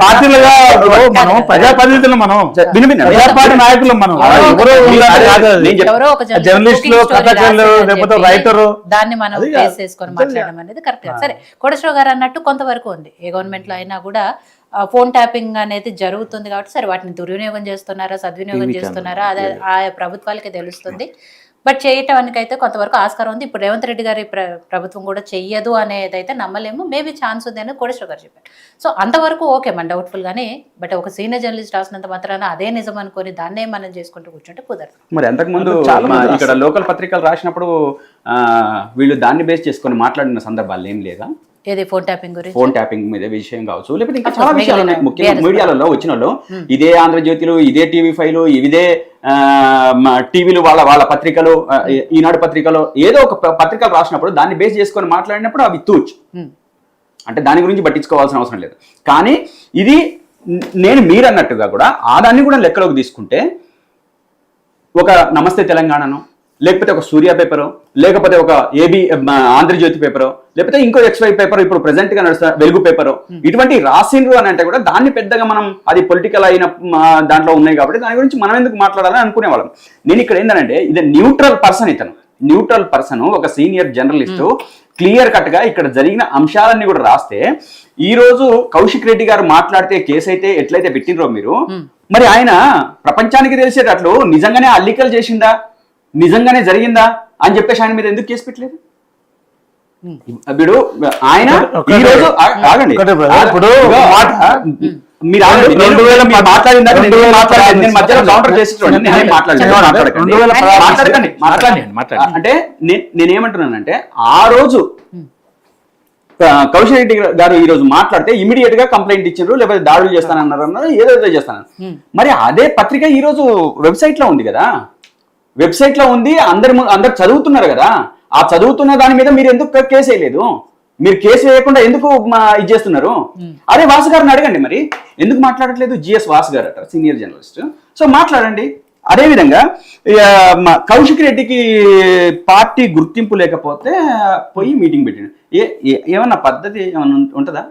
పార్టీలుగా మనం ప్రజాప్రతినిధులు, మనం ప్రజాపార్టీ నాయకులు, మనం జర్నలిస్టులు, కథకులు, లేకపోతే రైటరు, దాన్ని మనం ఫేస్ చేసుకొని మాట్లాడడం అనేది కరెక్ట్. సరే, కోటేశ్వర గారు అన్నట్టు కొంతవరకు ఉంది. ఏ గవర్నమెంట్ లో అయినా కూడా ఫోన్ ట్యాపింగ్ అనేది జరుగుతుంది కాబట్టి సరే వాటిని దుర్వినియోగం చేస్తున్నారా సద్వినియోగం చేస్తున్నారా అదే ఆ ప్రభుత్వాలకే తెలుస్తుంది. బట్ చేయటానికైతే కొంతవరకు ఆస్కారం ఉంది. ఇప్పుడు రేవంత్ రెడ్డి గారి ప్రభుత్వం కూడా చెయ్యదు అనేది అయితే నమ్మలేము. మేబీ ఛాన్స్ ఉంది అని కోటేశ్వర గారు చెప్పారు. సో అంతవరకు ఓకే మన డౌట్ఫుల్ గానీ, బట్ ఒక సీనియర్ జర్నలిస్ట్ రాసినంత మాత్రాన అదే నిజం అనుకొని దాన్నే మనం చేసుకుంటూ కూర్చుంటే కుదరదు. మరి అంతకుముందు ఇక్కడ లోకల్ పత్రికలు రాసినప్పుడు వీళ్ళు దాన్ని బేస్ చేసుకొని మాట్లాడిన సందర్భాలు ఏం లేదా? ఏది ఫోన్ ట్యాపింగ్ గురించి, ఫోన్ ట్యాపింగ్ మీద విషయం కావచ్చు, లేకపోతే ఇంకా చాలా విషయాలు ఉన్నాయి. ముఖ్యంగా మీడియాలలో వచ్చిన వాళ్ళు ఇదే ఆంధ్రజ్యోతిలు, ఇదే TV5లు, ఇదే టీవీలు, వాళ్ళ పత్రికలు, ఈనాడు పత్రికలు ఏదో ఒక పత్రికలు రాసినప్పుడు దాన్ని బేస్ చేసుకొని మాట్లాడినప్పుడు అవి తూచ్, అంటే దాని గురించి పట్టించుకోవాల్సిన అవసరం లేదు. కానీ ఇది నేను మీరు అన్నట్టుగా కూడా ఆ దాన్ని కూడా లెక్కలోకి తీసుకుంటే ఒక నమస్తే తెలంగాణను, లేకపోతే ఒక సూర్య పేపరు, లేకపోతే ఒక ఆంధ్రజ్యోతి పేపరు, లేకపోతే ఇంకో XY పేపర్, ఇప్పుడు ప్రెసెంట్ గా నడుస్తున్న వెలుగు పేపరు, ఇటువంటి రాసిండ్రు అని అంటే కూడా దాన్ని పెద్దగా మనం అది పొలిటికల్ అయిన దాంట్లో ఉన్నాయి కాబట్టి దాని గురించి మనం ఎందుకు మాట్లాడాలని అనుకునేవాళ్ళం. నేను ఇక్కడ ఏంటంటే ఇది న్యూట్రల్ పర్సన్, ఇతను న్యూట్రల్ పర్సన్, ఒక సీనియర్ జర్నలిస్టు క్లియర్ కట్ గా ఇక్కడ జరిగిన అంశాలన్నీ కూడా రాస్తే, ఈ రోజు కౌశిక్ రెడ్డి గారు మాట్లాడితే కేసు అయితే ఎట్లయితే పెట్టినరో మీరు, మరి ఆయన ప్రపంచానికి తెలిసేటట్లు నిజంగానే అల్లికలు చేసిందా, నిజంగానే జరిగిందా అని చెప్పేసి ఆయన మీద ఎందుకు కేసు పెట్టలేదు? ఇప్పుడు ఆయన ఈ రోజు ఆగండి, ఇప్పుడు మీరు అంటే నేనేమంటున్నానంటే, ఆ రోజు కౌశిక్ రెడ్డి గారు ఈ రోజు మాట్లాడితే ఇమీడియట్ గా కంప్లైంట్ ఇచ్చారు, లేకపోతే దాడులు చేస్తానన్నారు, ఏదో చేస్తాను. మరి అదే పత్రిక ఈ రోజు వెబ్సైట్ లో ఉంది కదా, వెబ్సైట్ లో ఉంది, అందరు చదువుతున్నారు కదా. ఆ చదువుతున్న దాని మీద మీరు ఎందుకు కేసు వేయలేదు? మీరు కేసు వేయకుండా ఎందుకు ఇది చేస్తున్నారు? అదే వాసు గారిని అడగండి, మరి ఎందుకు మాట్లాడట్లేదు? GS వాసు గారు అట, సీనియర్ జర్నలిస్ట్. సో మాట్లాడండి. అదేవిధంగా కౌశిక్ రెడ్డికి పార్టీ గుర్తింపు లేకపోతే పోయి మీటింగ్ పెట్టిండు. ఏమన్నా పద్ధతి ఏమన్నా ఉంటుందా?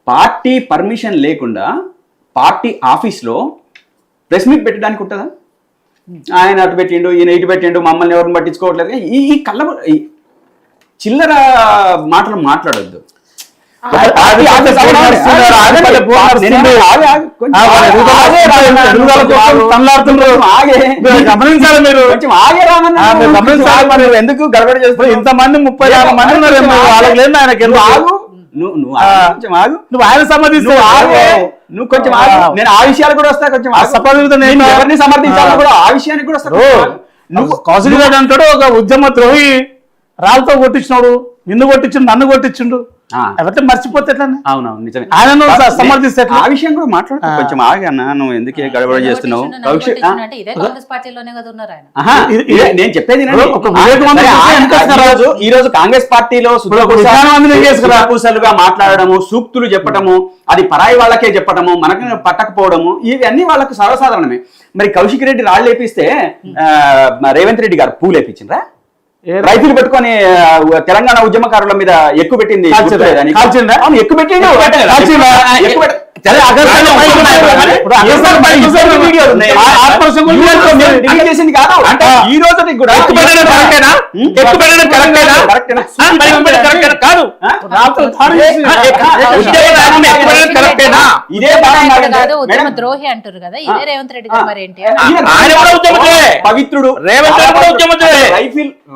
పార్టీ పర్మిషన్ లేకుండా పార్టీ ఆఫీస్లో ప్రెస్ మీట్ పెట్టడానికి ఉంటుందా? ఆయన అటు పెట్టిండు, ఈయన ఇటు పెట్టిండు, మమ్మల్ని ఎవరిని పట్టించుకోవట్లేదు. ఈ కళ్ళ చిల్లర మాటలు మాట్లాడొద్దు. ఎందుకు గడబడి చేస్తారు? ఇంతమంది 34 మంది ఉన్నారు, వాళ్ళకి లేదు ఆయనకి. నువ్వు ఆయన సమర్థిస్తావు, నువ్వు కొంచెం నేను ఆ విషయాలు కూడా వస్తా, కొంచెం ఎవరిని సమర్థించాలని కూడా ఆ విషయానికి కూడా వస్తా. నువ్వు కౌశిక్ రెడ్డి అంటాడు ఒక ఉద్యమ ద్రోహి, రాళ్ళతో కొట్టించినాడు, నిన్ను కొట్టించిండు, నన్ను కొట్టించిండు, ఎవరితో మర్చిపోతే అవునవును నిజమే. ఆయన సమర్థిస్తే ఆ విషయం కూడా మాట్లాడుతూ కొంచెం ఆగన్నా, నువ్వు ఎందుకే గడబడ చేస్తున్నావు? నేను చెప్పేది ఈ రోజు కాంగ్రెస్ పార్టీలో మాట్లాడము, సూక్తులు చెప్పటము, అది పరాయి వాళ్ళకే చెప్పటము, మనకు పట్టకపోవడము, ఇవన్నీ వాళ్ళకు సర్వసాధారణమే. మరి కౌశిక్ రెడ్డి రాళ్ళు వేపిస్తే రేవంత్ రెడ్డి గారు పూలు వేపించిండ్రా? రైతులు పెట్టుకొని తెలంగాణ ఉద్యమకారుల మీద ఎక్కువ పెట్టింది, ఎక్కువ పెట్టిండు. చేసింది కాదు అంటే ఈ రోజు కూడా ఉద్యమ ద్రోహి అంటారు కదా, ఇదే రేవంత్ రెడ్డి గారు మరి ఏంటి? పవిత్రుడు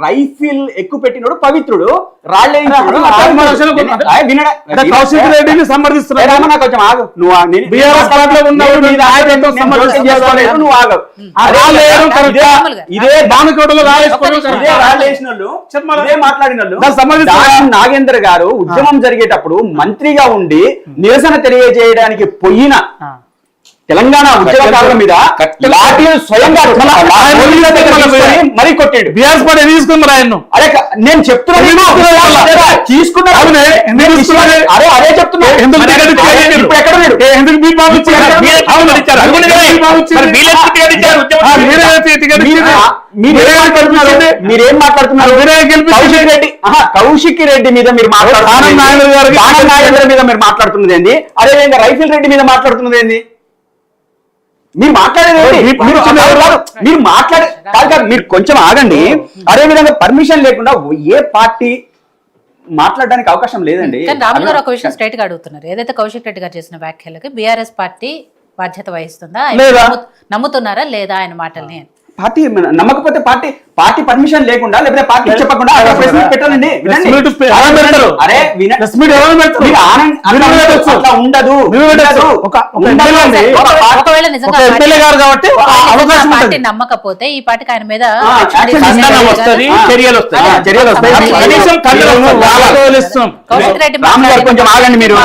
రైఫిల్ ఎక్కువ పెట్టినోడు పవిత్రుడు, రాళ్ళ కౌశిక్ రెడ్డిని సమర్థిస్తున్నాడు. కొంచెం ఆగు, నువ్వు నాగేందర్ గారు ఉద్యమం జరిగేటప్పుడు మంత్రిగా ఉండి నిరసన తెలియజేయడానికి పోయిన తెలంగాణ ఉద్యమకారుల మీద స్వయంగా మరీ కొట్టాడు. బీఆర్ఎస్ పార్టీ తీసుకున్నారు ఆయన. అరే నేను చెప్తున్నా, తీసుకున్నారు. అదే చెప్తున్నా. ఎందుకు బాబు ఇచ్చారు. అవును, ఇచ్చారు. అది కూడా నిజమే. మరి వీళ్ళకి టికెట్ ఇచ్చారు. టికెట్ మీరేం మాట్లాడుతున్నారు? కౌశిక్ రెడ్డి మీద మీరు మాట్లాడుతున్నారు మీద మీరు మాట్లాడుతున్నది ఏంది? అదేవిధంగా రైఫిల్ రెడ్డి మీద మాట్లాడుతున్నది ఏంది? మీరు మాట్లాడేది మీరు మాట్లాడే కాదు, మీరు కొంచెం ఆగండి. అదే విధంగా పర్మిషన్ లేకుండా ఏ పార్టీ మాట్లాడడానికి అవకాశం లేదండి. కానీ రాములు గారు ఒక విషయం స్ట్రైట్ గా అడుగుతున్నారు. ఏదైతే కౌశిక్ రెడ్డి గారు చేసిన వ్యాఖ్యలకి బీఆర్ఎస్ పార్టీ బాధ్యత వహిస్తుందా, నమ్ముతున్నారా లేదా ఆయన మాటల్ని? పార్టీ నమ్మకపోతే పార్టీ పర్మిషన్ లేకుండా లేకపోతే పార్టీ చెప్పకుండా పెట్టాలండి. పార్టీ నమ్మకపోతే ఈ పార్టీకి ఆయన మీద కౌశిక్ రెడ్డి కొంచెం ఆగండి. మీరు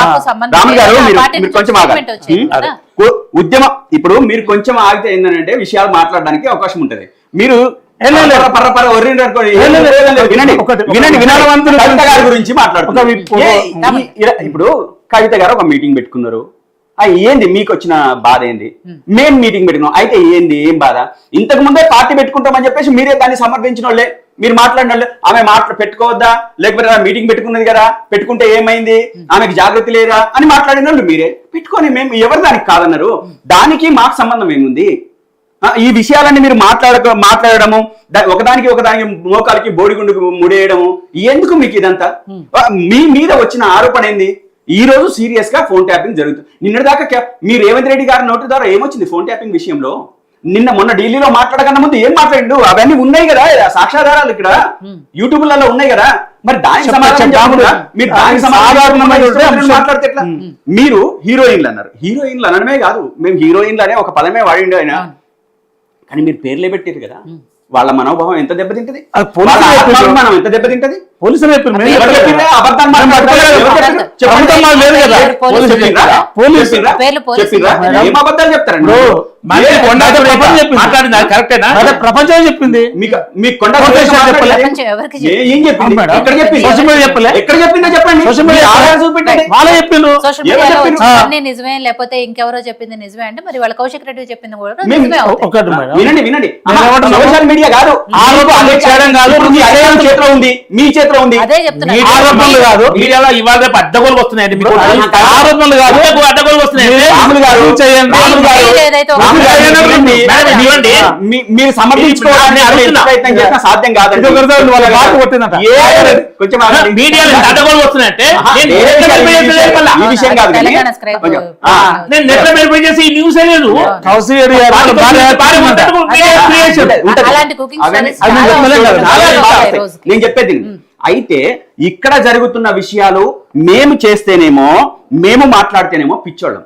కొంచెం ఆగండి. ఉద్యమం ఇప్పుడు మీరు కొంచెం ఆగితే ఏంటంటే విషయాలు మాట్లాడడానికి అవకాశం ఉంటది. మీరు కవిత గారి గురించి మాట్లాడుతున్నారు. ఇప్పుడు కవిత గారు ఒక మీటింగ్ పెట్టుకున్నారు. ఏంది మీకు వచ్చిన బాధ ఏంది? మేము మీటింగ్ పెట్టుకున్నాం అయితే ఏంది, ఏం బాధ? ఇంతకు ముందే పార్టీ పెట్టుకుంటామని చెప్పేసి మీరే దాన్ని సమర్థించిన వాళ్ళే, మీరు మాట్లాడిన వాళ్ళే. ఆమె పెట్టుకోవద్దా, లేకపోతే మీటింగ్ పెట్టుకున్నది కదా, పెట్టుకుంటే ఏమైంది, ఆమెకి జాగ్రత్త లేదా అని మాట్లాడిన వాళ్ళు మీరే. పెట్టుకొని మేము ఎవరు దానికి కాదన్నారు? దానికి మాకు సంబంధం ఏముంది? ఈ విషయాలన్నీ మీరు మాట్లాడడము, ఒకదానికి మోకాలకి బోడిగుండుకు ముడేయడము, ఎందుకు మీకు ఇదంతా? మీ మీద వచ్చిన ఆరోపణ ఏంది? ఈ రోజు సీరియస్ గా ఫోన్ ట్యాపింగ్ జరుగుతుంది. నిన్నటిదాకా మీరు రేవంత్ రెడ్డి గారి నోటి ద్వారా ఏమొచ్చింది ఫోన్ ట్యాపింగ్ విషయంలో? మొన్న ఢిల్లీలో మాట్లాడకన్నా ముందు ఏం మాట్లాడిండు? అవన్నీ ఉన్నాయి కదా సాక్ష్యాధారాలు, ఇక్కడ యూట్యూబ్లలో ఉన్నాయి కదా. మరి దానికి మాట్లాడితే ఎట్లా? మీరు హీరోయిన్లు అన్నారు. హీరోయిన్లు అనడమే కాదు, మేము హీరోయిన్లు అనే ఒక పదమే వాడిండు ఆయన. కానీ మీరు పేర్లే పెట్టారు కదా, వాళ్ళ మనోభావం ఎంత దెబ్బతింటది, మనం ఎంత దెబ్బతింటది? పోలీసులు ప్రపంచం చెప్పింది. నిజమే లేకపోతే ఇంకెవరో చెప్పింది నిజమే అంటే మరి వాళ్ళ కౌశిక్ రెడ్డి చెప్పింది కూడా వినండి వినండి. సోషల్ మీడియా కాదు, చేయడం కాదు, చేతిలో ఉంది, మీ చేతిలో ఉంది. అదే చెప్తున్నా, ఆరోపణలు కాదు. మీడియాలో ఇవాళ రేపు అడ్డగోలు వస్తున్నాయండి. ఆరోపణలు కాదు, అడ్డగోలు వస్తున్నాయి. మీరు సమర్థించుకోవడానికి ప్రయత్నం చేసిన సాధ్యం కాదండి. కొంచెం మీడియాలో అడ్డగోలు వస్తున్నాయంటే ఈ విషయం కాదు. నేను నెట్ వెరిఫై చేసి ఈ న్యూస్ లేదు. నేను చెప్పేది అయితే ఇక్కడ జరుగుతున్న విషయాలు మేము చేస్తేనేమో, మేము మాట్లాడితేనేమో పిచ్చోళ్ళం,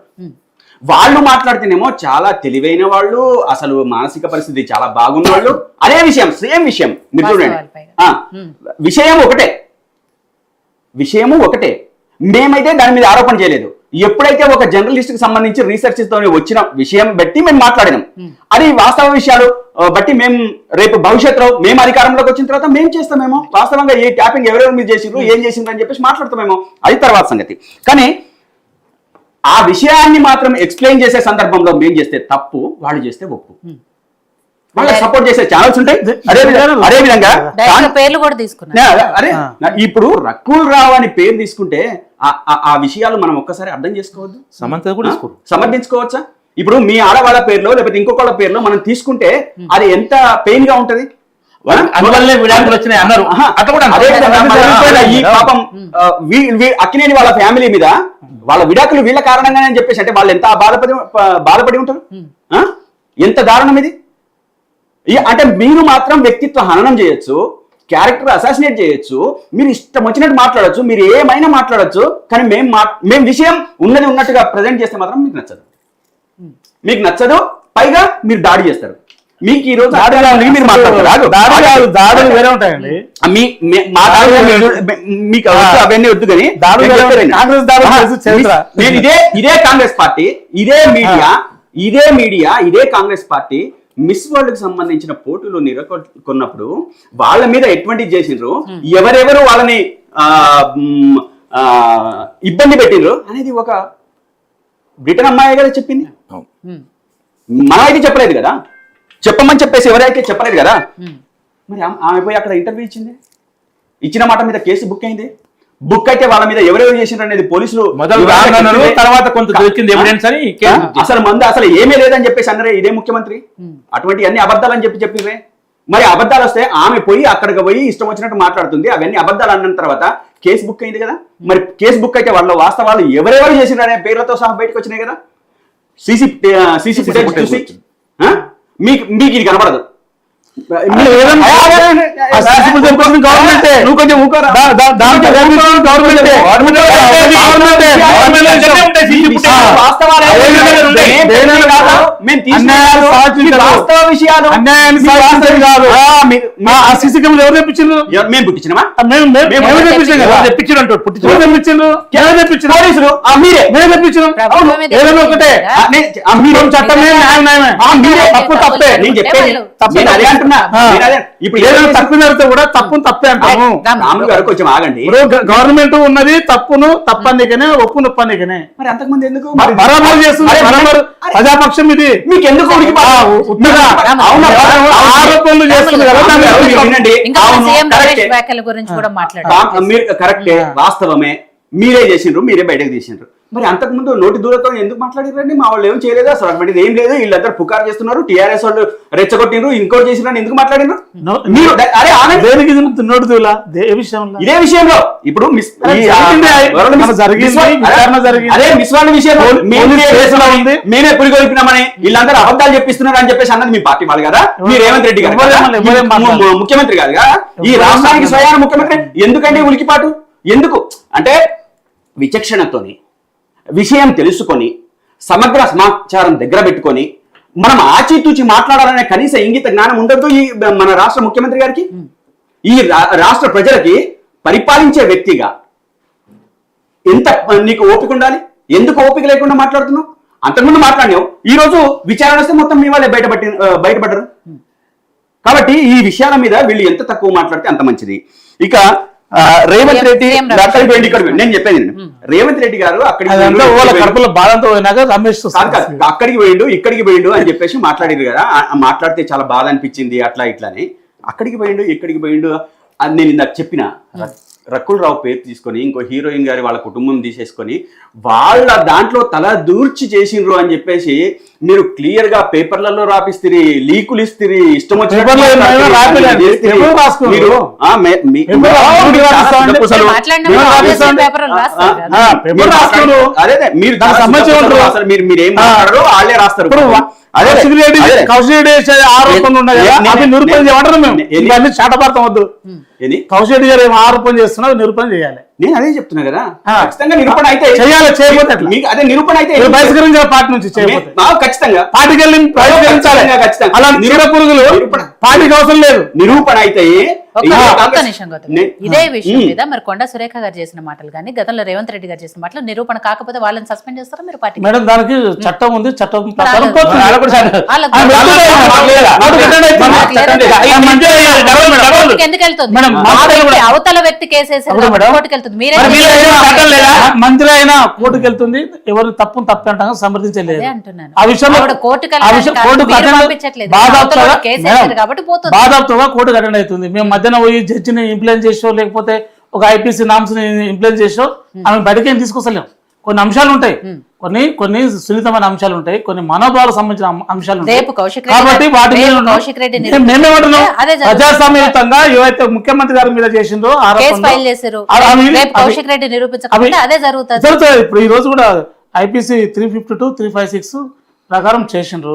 వాళ్ళు మాట్లాడితేనేమో చాలా తెలివైన వాళ్ళు, అసలు మానసిక పరిస్థితి చాలా బాగున్న వాళ్ళు. అదే విషయం, సేమ్ విషయం. మీరు చూడండి, విషయము ఒకటే. మేమైతే దాని మీద ఆరోపణ చేయలేదు. ఎప్పుడైతే ఒక జర్నలిస్ట్ కి సంబంధించి రీసెర్చ్ తో వచ్చిన విషయం బట్టి మేము మాట్లాడినాం. అది వాస్తవ విషయాలు బట్టి మేము రేపు భవిష్యత్తులో మేము అధికారంలోకి వచ్చిన తర్వాత మేము చేస్తామేమో, వాస్తవంగా ఏ ట్యాపింగ్ ఎవరెవరు మీరు చేసిండ్రు, ఏం చేసిండ్రు అని చెప్పేసి మాట్లాడతామేమో, అది తర్వాత సంగతి. కానీ ఆ విషయాన్ని మాత్రం ఎక్స్ప్లెయిన్ చేసే సందర్భంలో మేము చేస్తే తప్పు, వాళ్ళు చేస్తే ఒప్పు. వాళ్ళకి సపోర్ట్ చేసే ఛానల్స్ ఉంటాయి. అదే విధంగా పేర్లు కూడా తీసుకున్నారు. అరే ఇప్పుడు రకుల్ రావు అని పేరు తీసుకుంటే ఆ విషయాలు మనం ఒక్కసారి అర్థం చేసుకోవద్దు, సమర్థించుకోవచ్చా? ఇప్పుడు మీ ఆడవాళ్ళ పేర్లో లేకపోతే ఇంకొకళ్ళ పేర్లో మనం తీసుకుంటే అది ఎంత పెయిన్ గా ఉంటది. ఈ పాపం అక్కినేని వాళ్ళ ఫ్యామిలీ మీద వాళ్ళ విడాకులు వీళ్ళ కారణంగానే అని చెప్పేసి అంటే వాళ్ళు ఎంత బాధపడి ఉంటారు, ఎంత దారుణం ఇది. అంటే మీరు మాత్రం వ్యక్తిత్వ హననం చేయొచ్చు, క్యారెక్టర్ అసాసినేట్ చేయొచ్చు, మీరు ఇష్టం వచ్చినట్టు మాట్లాడచ్చు, మీరు ఏమైనా మాట్లాడచ్చు. కానీ మేము విషయం ఉన్నది ఉన్నట్టుగా ప్రజెంట్ చేస్తే మాత్రం మీకు నచ్చదు. పైగా మీరు దాడి చేస్తారు. మీకు ఈ రోజు మీరు దాడులు వేరే ఉంటాయండి. మీకు అవన్నీ వద్దు కానీ నేను ఇదే కాంగ్రెస్ పార్టీ, ఇదే మీడియా, ఇదే కాంగ్రెస్ పార్టీ మిస్ వరల్డ్ కి సంబంధించిన పోటీలు నెలకొన్నప్పుడు వాళ్ళ మీద ఎటువంటి చేసిండ్రు, ఎవరెవరు వాళ్ళని ఇబ్బంది పెట్టిండ్రు అనేది ఒక బ్రిటన్ అమ్మాయి కదా చెప్పింది, మనమైతే చెప్పలేదు కదా, చెప్పమని చెప్పేసి ఎవరైతే చెప్పలేదు కదా. మరి ఆమె పోయి అక్కడ ఇంటర్వ్యూ ఇచ్చిన మాట మీద కేసు బుక్ అయింది. బుక్ అయితే వాళ్ళ మీద ఎవరెవరు చేసిండ్రు అనేది పోలీసులు మొదలు తర్వాత కొంత దొరికింది ఎవిడెన్స్ అని అసలు ఏమీ లేదని చెప్పేసి అన్నారే ఇదే ముఖ్యమంత్రి. అటువంటి అన్ని అబద్ధాలని చెప్పిర్రే. మరి అబద్ధాలు వస్తే ఆమె పోయి అక్కడికి పోయి ఇష్టం వచ్చినట్టు మాట్లాడుతుంది. అవన్నీ అబద్ధాలు అన్న తర్వాత కేసు బుక్ అయింది కదా. మరి కేసు బుక్ అయితే వాళ్ళ వాస్తవాలు ఎవరెవరు చేసిండ్రు అనే పేర్లతో సహా బయటకు వచ్చినాయి కదా. సీసీ ఫుటేజ్ చూసి మీకు ఇది కనబడదు. ఇప్పుడు ఏదైనా తప్పు జరిగితే కూడా తప్పును తప్పే అంటాము. కొంచెం ఆగండి. గవర్నమెంట్ ఉన్నది తప్పును తప్పనికనే ఒప్పు నొప్పనికనే. మరి అంతకుముందు ఎందుకు బరాబరు చేస్తుంది? ప్రజాపక్షం ఇది మీకు ఎందుకు ఆరోపణలు చేస్తుంది కదా. మీరు కరెక్టే, వాస్తవమే, మీరే చేసిండ్రు, మీరే బయటకు తీసిండ్రు. మరి అంతకుముందు నోటి దూరతో ఎందుకు మాట్లాడిరండి? మా వాళ్ళు ఏం చేయలేదు, అసలు అటువంటిది ఏం లేదు, వీళ్ళందరూ పుకారు చేస్తున్నారు, టీఆర్ఎస్ వాళ్ళు రెచ్చగొట్టిండ్రు, ఇంకోటి చేసినా ఎందుకు మాట్లాడినారు? నోటి దూల ఇదే విషయంలో ఇప్పుడు మేమే పురిగొల్పినామని వీళ్ళందరూ అబద్ధాలు చెప్పిస్తున్నారు అని చెప్పేసి అన్నది మీ పార్టీ వాళ్ళు కదా. మీరు రేవంత్ రెడ్డి గారు ముఖ్యమంత్రి కాదు కదా, ఈ రాష్ట్రానికి స్వయాన ముఖ్యమంత్రి. ఎందుకండి ఉలికిపాటు? ఎందుకు అంటే విచక్షణతోని విషయం తెలుసుకొని సమగ్ర సమాచారం దగ్గర పెట్టుకొని మనం ఆచితూచి మాట్లాడాలనే కనీస ఇంగిత జ్ఞానం ఉండదు ఈ మన రాష్ట్ర ముఖ్యమంత్రి గారికి. ఈ రాష్ట్ర ప్రజలకి పరిపాలించే వ్యక్తిగా ఎంత నీకు ఓపిక ఉండాలి? ఎందుకు ఓపిక లేకుండా మాట్లాడుతున్నావు? అంతకుముందు మాట్లాడినావు, ఈ రోజు విచారణ వస్తే మొత్తం మీ వాళ్ళే బయటపడ్డరు. కాబట్టి ఈ విషయాల మీద వీళ్ళు ఎంత తక్కువ మాట్లాడితే అంత మంచిది. ఇక రేవంత్ రెడ్డి నేను చెప్పేది, రేవంత్ రెడ్డి గారు అక్కడికి పోయిండు ఇక్కడికి పోయిండు అని చెప్పేసి మాట్లాడారు కదా. మాట్లాడితే చాలా బాధ అనిపించింది అట్లా ఇట్లాని. అక్కడికి పోయిండు ఇక్కడికి పోయిండు అని నేను ఇందాక చెప్పిన. రకుల్ రావు పేరు తీసుకొని ఇంకో హీరోయిన్ గారి వాళ్ళ కుటుంబం తీసేసుకొని వాళ్ళ దాంట్లో తల దూర్చి చేసిండ్రు అని చెప్పేసి మీరు క్లియర్ గా పేపర్లలో రాపిస్తుంది, లీకులు ఇస్తుంది, ఇష్టం వచ్చిన మీరేం మాట్లాడారో వాళ్ళే రాస్తారు. ఆరోపణలు ఉన్నాయి కదా, అవి నిరూపణ చేయమంటారు మేము. ఇవన్నీ చాటపార్థం వద్దు. కౌశిక్ రెడ్డి గారు ఏం ఆరోపణ చేస్తున్నా నిరూపణ చేయాలి. నేను అదే చెప్తున్నా కదా, ఖచ్చితంగా నిరూపణ అయితే చేయాలి. చేయకపోతే అదే నిరూపణ అయితే బహిష్కరించాలి పార్టీ నుంచి. ఖచ్చితంగా పార్టీకి వెళ్ళి ఖచ్చితంగా అలా నీర పురుగులు పార్టీకి అవసరం లేదు. నిరూపణ అయితే ఇదే విషయం మీద మరి కొండా సురేఖ గారు చేసిన మాటలు కానీ గతంలో రేవంత్ రెడ్డి గారు చేసిన మాటలు నిరూపణ కాకపోతే వాళ్ళని సస్పెండ్ చేస్తారా మీరు పార్టీ? మేడం దానికి చట్టం ఉంది, చట్టం ప్రకారం ఎందుకు వెళ్తుంది? అవతల వ్యక్తి కేసేసారు కోర్టుకు వెళ్తుంది. మంత్రి అయినా కోర్టుకు వెళ్తుంది. ఎవరు తప్పు అంటాం సమర్థించలేదు అంటున్నాను. ఆ విషయంలో బాధాప్తగా కోర్టుకు అటెండ్ అవుతుంది. మేము మధ్యన పోయి జడ్జిని ఇంప్లైన్ చేసో లేకపోతే ఒక ఐపీసీ నామ్స్ ని ఇంప్లైన్ చేసో ఆమె బయటకేం తీసుకొస్తలేం. కొన్ని అంశాలు ఉంటాయి, కొన్ని సున్నితమైన అంశాలు ఉంటాయి, కొన్ని మనోభావాలకు సంబంధించిన అంశాలు ఉంటాయి. కాబట్టి వాటి మీద మేమేమంటున్నాం, ప్రజాస్వామ్యయుతంగా ఏవైతే ముఖ్యమంత్రి గారి మీద చేసిందో జరుగుతాయి. ఇప్పుడు ఈ రోజు కూడా ఐపీసీ 352, 356 ప్రకారం చేసిండ్రు,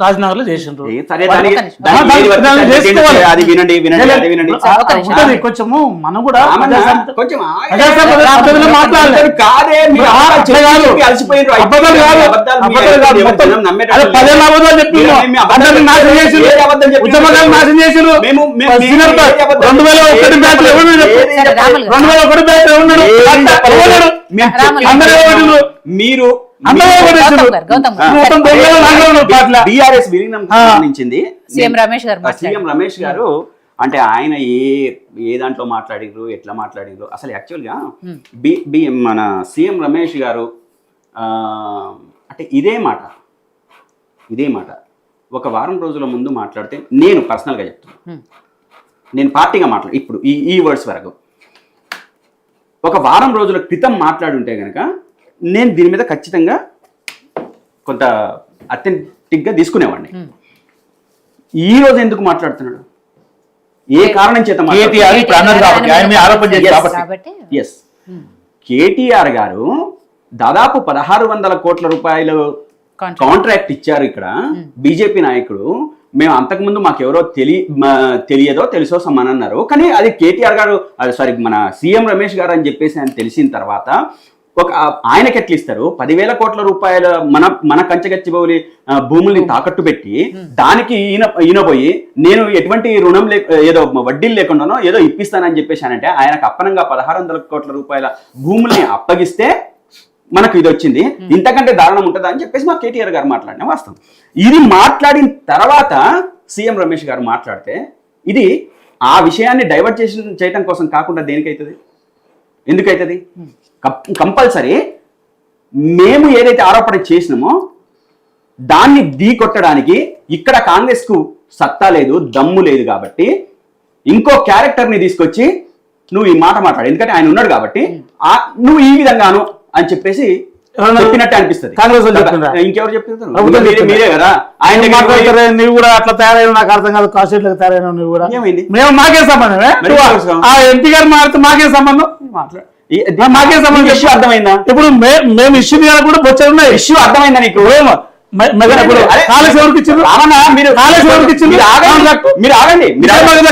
రాజ్నగర్ లో చేసిండ్రు. కొంచెము మనం కూడా ఉద్యమకాలు నాశనం చేసిండ్రు. 2001 బ్యాచ్ మీరు బీఆర్ఎస్ విలీనం సంబంధించింది సీఎం రమేష్ గారు అంటే ఆయన ఏ దాంట్లో మాట్లాడిరు, ఎట్లా మాట్లాడిరు అసలు యాక్చువల్ గా మన సీఎం రమేష్ గారు అంటే ఇదే మాట ఒక వారం రోజుల ముందు మాట్లాడితే నేను పర్సనల్గా చెప్తున్నాను, నేను పార్టీగా మాట్లాడు ఇప్పుడు ఈ వర్డ్స్ వరకు ఒక వారం రోజుల క్రితం మాట్లాడుంటే కనుక నేను దీని మీద ఖచ్చితంగా కొంత అథెంటిక్గా తీసుకునేవాడిని. ఈ రోజు ఎందుకు మాట్లాడుతున్నాడు, ఏ కారణం చేత ఎస్ కేటీఆర్ గారు దాదాపు 1600 కోట్ల రూపాయలు కాంట్రాక్ట్ ఇచ్చారు ఇక్కడ బీజేపీ నాయకుడు. మేము అంతకుముందు మాకు ఎవరో తెలియదో తెలుసో సమానం అన్నారు, కానీ అది కేటీఆర్ గారు సారీ మన సీఎం రమేష్ గారు అని చెప్పేసి ఆయన తెలిసిన తర్వాత ఆయనకి ఎట్లా ఇస్తారు 10,000 కోట్ల రూపాయల మన కంచగచ్చిబౌలి భూముల్ని తాకట్టు పెట్టి దానికి ఈయన పోయి నేను ఎటువంటి రుణం ఏదో వడ్డీలు లేకుండానో ఏదో ఇప్పిస్తానని చెప్పేసానంటే ఆయనకు అప్పనంగా 1600 కోట్ల రూపాయల భూముల్ని అప్పగిస్తే మనకు ఇది వచ్చింది, ఇంతకంటే దారుణం ఉంటుందా అని చెప్పేసి మా కేటీఆర్ గారు మాట్లాడిన వాస్తవం. ఇది మాట్లాడిన తర్వాత సీఎం రమేష్ గారు మాట్లాడితే ఇది ఆ విషయాన్ని డైవర్ట్ చేయడం కోసం కాకుండా దేనికైతుంది, ఎందుకైతుంది? కంపల్సరీ మేము ఏదైతే ఆరోపణ చేసినామో దాన్ని ఢీకొట్టడానికి ఇక్కడ కాంగ్రెస్కు సత్తా లేదు, దమ్ము లేదు కాబట్టి ఇంకో క్యారెక్టర్ని తీసుకొచ్చి నువ్వు ఈ మాట మాట్లాడు, ఎందుకంటే ఆయన ఉన్నాడు కాబట్టి నువ్వు ఈ విధంగాను అని చెప్పేసి చెప్పినట్టే అనిపిస్తుంది. కాంగ్రెస్ ఇంకెవరు చెప్తారు, మీరే కదా. ఆయన నువ్వు కూడా అట్లా తయారైన నాకు అర్థం కాదు, కాసేట్లకు తయారైన నువ్వు కూడా ఏమైంది, మేము మాకే సంబంధమే, ఆ ఎంపీ గారు మాట్లాడితే మాకే సంబంధం, మాకే సంబంధం. ఇష్యూ అర్థమైందా? ఇప్పుడు మేము ఇష్యూ కూడా వచ్చే ఉన్నాయి, ఇష్యూ అర్థమైందా నీకు? కాలేజ్ ఎవరికి ఇచ్చారు, కాలేజ్ ఎవరికి ఇచ్చింది, మీరు ఆగండి,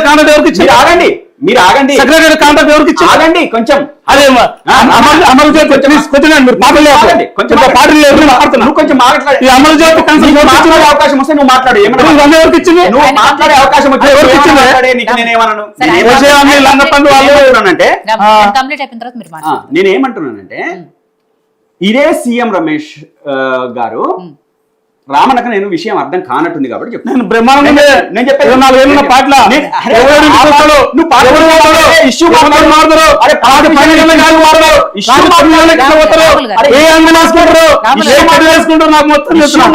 కాంట్రాక్ట్ ఎవరికి ఇచ్చారు, ఆగండి, మీరు ఆగండి, సెక్రటరీ కాంట్రాక్ట్ ఎవరికి ఇచ్చారు, ఆగండి కొంచెం. అదే అమలు జ్యోతి అవకాశం వస్తే నువ్వు మాట్లాడు, ఎవరికి ఇచ్చింది, నువ్వు మాట్లాడే అవకాశం అంటే నేనేమంటున్నానంటే ఇదే సీఎం రమేష్ గారు రామన్నకు నేను విషయం అర్థం కానట్టుంది కాబట్టి చెప్తాను. నేను చెప్పేది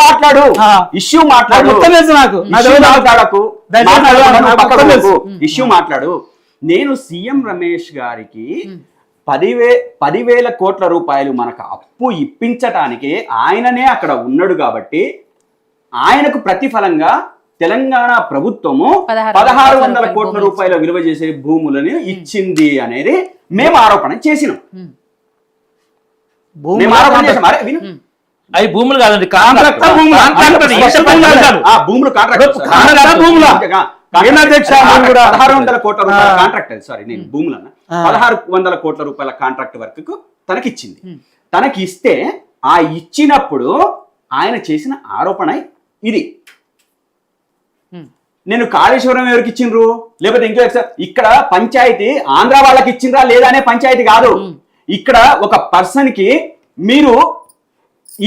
మాట్లాడు, ఇష్యూ మాట్లాడు, ఇష్యూ మాట్లాడు. నేను సీఎం రమేష్ గారికి 10,000 కోట్ల రూపాయలు మనకు అప్పు ఇప్పించటానికి ఆయననే అక్కడ ఉన్నాడు కాబట్టి ఆయనకు ప్రతిఫలంగా తెలంగాణ ప్రభుత్వము 1600 కోట్ల రూపాయల విలువ చేసే భూములను ఇచ్చింది అనేది మేము ఆరోపణ చేసినాం. అవి భూములు కాదండి, భూములు కాంట్రాక్ట్ 1600 కోట్ల రూపాయల కాంట్రాక్ట్ అది సారీ నేను భూములన్నా 1600 కోట్ల రూపాయల కాంట్రాక్ట్ వర్క్ కు తనకిచ్చింది. తనకి ఇస్తే ఆ ఇచ్చినప్పుడు ఆయన చేసిన ఆరోపణ ఇది. నేను కాళేశ్వరం ఎవరికి ఇచ్చిండ్రు లేకపోతే ఇంకో ఇక్కడ పంచాయతీ ఆంధ్ర వాళ్ళకి ఇచ్చిండ్రా లేదా అనే పంచాయతీ కాదు, ఇక్కడ ఒక పర్సన్ కి మీరు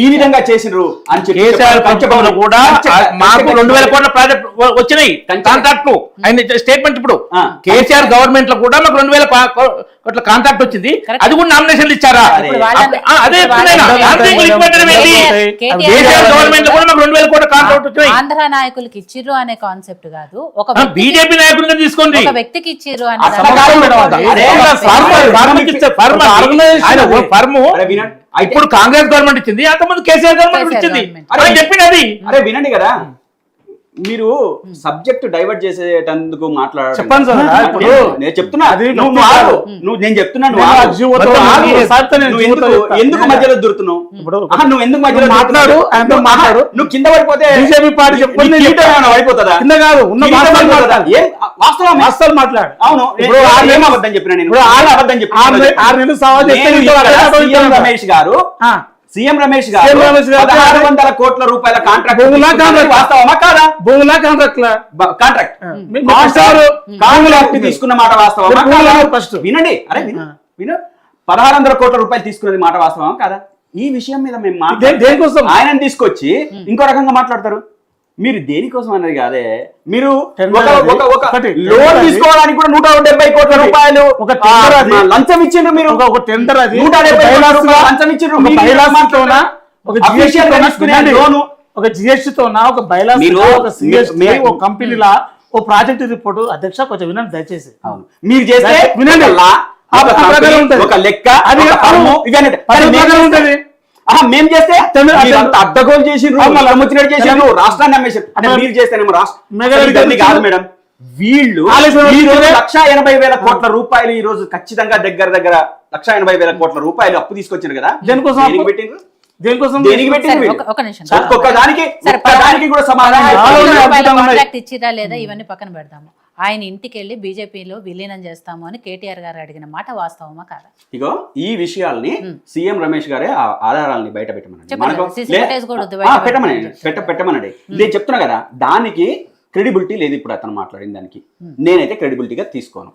ఈ విధంగా చేసినారు అని చెప్పి కూడా మాకు 2,000 కోట్ల ప్రాజెక్ట్ వచ్చినాయి కాంట్రాక్ట్ ఆయన స్టేట్మెంట్. ఇప్పుడు కేసీఆర్ గవర్నమెంట్ లో కూడా మాకు 2,000 కోట్ల కాంట్రాక్ట్ వచ్చింది, అది కూడా నామినేషన్లు ఇచ్చారా? అదే గవర్నమెంట్ లో కూడా మాకు 2,000 కోట్ల కాంట్రాక్ట్ వచ్చినాయి. ఆంధ్ర నాయకులకి ఇచ్చిర్రు అనే కాన్సెప్ట్ కాదు, ఒక బీజేపీ నాయకులుగా తీసుకోండి, ఒక వ్యక్తికి ఇచ్చిర్రు అనే ఇప్పుడు కాంగ్రెస్ గవర్నమెంట్ ఇచ్చింది, అంతకుముందు కేసీఆర్ గవర్నమెంట్ ఇచ్చింది అని చెప్పింది. అరే వినండి కదా, మీరు సబ్జెక్ట్ డైవర్ట్ చేసేటందుకు మాట్లాడారు. చెప్పండి సార్, నేను చెప్తున్నా, నేను చెప్తున్నాను ఎందుకు మధ్యలో దొరుకుతున్నావు, నువ్వు ఎందుకు మధ్యలో మాట్లాడు, నువ్వు కింద పడిపోతే బీజేపీ పార్టీ అయిపోతుందా? కింద కాదు వాస్తవం మాట్లాడు. అవును, ఏం అబద్ధం చెప్పినా నేను, అబద్ధం చెప్పిన రమేష్ గారు సీఎం రమేష్ గారు 1600 కోట్ల రూపాయల కాంట్రాక్ట్ వాస్తవమా కాదా? భూములా కాంట్రాక్ట్ తీసుకున్న మాట వాస్తవమా? ఫస్ట్ వినండి, అరే విను, 1600 కోట్ల రూపాయలు తీసుకున్నది మాట వాస్తవమా కాదా? ఈ విషయం మీద మేము దేనికోసం ఆయనను తీసుకొచ్చి ఇంకో రకంగా మాట్లాడతారు. మీరు దేనికోసం అన్నది కాదే, మీరు లోన్ తీసుకోవడానికి కూడా 170 కోట్ల రూపాయలు లంచం ఇచ్చిండ్రు, మీరు ఒక టెండర్ అది 170 లంచం ఇచ్చిండ్రు. ఒక Official గా తీసుకునే లోను ఒక జిఎస్టీ తో ఒక బైలా మీరు- ఒక CST, మీ- ఒక కంపెనీలా ఓ ప్రాజెక్ట్ రిపోర్ట్ అధ్యక్ష కొంచెం వినండి దయచేసి. అవును. మీరు చేస్తే వినండి. ఒక law, ఒక ఆ ప్రకారం company, ఉంటది. ఒక లెక్క, అది ఒక firm, ఇవన్నీ ఉంటాయి. కానీ పద్ధతి మేము ప్రకారం చేస్తే- ఉంటది. మేము చేస్తే తెలంగాణ- మీరంతా అడ్డగోలు చేసిండ్రు, అవును. ఇష్టం వచ్చినట్టు చేసిండ్రు, రాష్ట్రాన్ని అమ్మేసారు. అంటే అవును. మీరు చేస్తేనేమో మెగారెడ్డి ఇవన్నీ కాదు గారు- మేడం. వీళ్ళు ఆలోచన ఈ రోజు చేస్తే- 1,80,000 కోట్ల రూపాయలు ఈ రోజు ఖచ్చితంగా దగ్గర 1,80,000 కోట్ల రూపాయలు అప్పు తీసుకొచ్చారు కదా. దేనికోసం దేనికి అప్పు? పెట్టిండ్రు? దేనికోసం దేనికి పెట్టిండ్రు సరే, వీళ్ళు? ఒక నిమిషం. ఒక్కొక్క దానికి సరే, ఒక్క దానికి కూడా సమాధానం చాలా చెప్పాలి. ఉన్నాయి, అద్భుతంగా ఉన్నాయి. కాంట్రాక్ట్ ఇచ్చిరా లేదా ఇవన్నీ పక్కన పెడదాము. ఆయన ఇంటికి వెళ్ళి బీజేపీలో విలీనం చేస్తాము అని కేటీఆర్ గారు అడిగిన మాట వాస్తవమా కాదా? ఇగో ఈ విషయాల్ని సీఎం రమేష్ గారే ఆ ఆధారాలని బయట పెట్టమనండి. చెప్పండి మనకు కదా, CC లే- footage కూడా వద్దు, ఆ, బయట పెట్టమనండి పెట్టమని పెట్టమనండి. నేను చెప్తున్నా కదా, దానికి క్రెడిబిలిటీ లేదు. ఇప్పుడు అతను మాట్లాడిన దానికి నేనైతే క్రెడిబిలిటీగా తీసుకోను.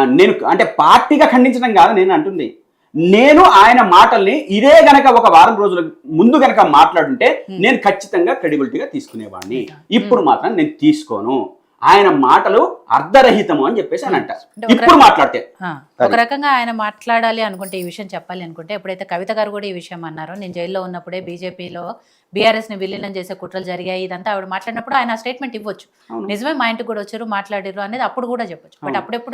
నేను అంటే పార్టీగా ఖండించడం కాదు నేను అంటుంది. నేను ఆయన మాటల్ని ఇదే గనక ఒక వారం రోజుల ముందు గనక మాట్లాడుంటే నేను ఖచ్చితంగా క్రెడిబిలిటీగా తీసుకునేవాడిని. ఇప్పుడు మాత్రం నేను తీసుకోను. ఆయన మాటలు అర్ధరహితము అని చెప్పేసి అని అంట. ఇప్పుడు మాట్లాడితే ఒక రకంగా ఆయన మాట్లాడాలి అనుకుంటే, ఈ విషయం చెప్పాలి అనుకుంటే, ఎప్పుడైతే కవిత గారు కూడా ఈ విషయం అన్నారో, నేను జైల్లో ఉన్నప్పుడే బీజేపీలో బీఆర్ఎస్ ని విలీనం చేసే కుట్రలు జరిగాయి, ఇదంతా ఆవిడ మాట్లాడినప్పుడు ఆయన స్టేట్మెంట్ ఇవ్వచ్చు. నిజమే, మా ఇంటికి కూడా వచ్చారు మాట్లాడారు అనేది అప్పుడు కూడా చెప్పొచ్చు. బట్ అప్పుడెప్పుడు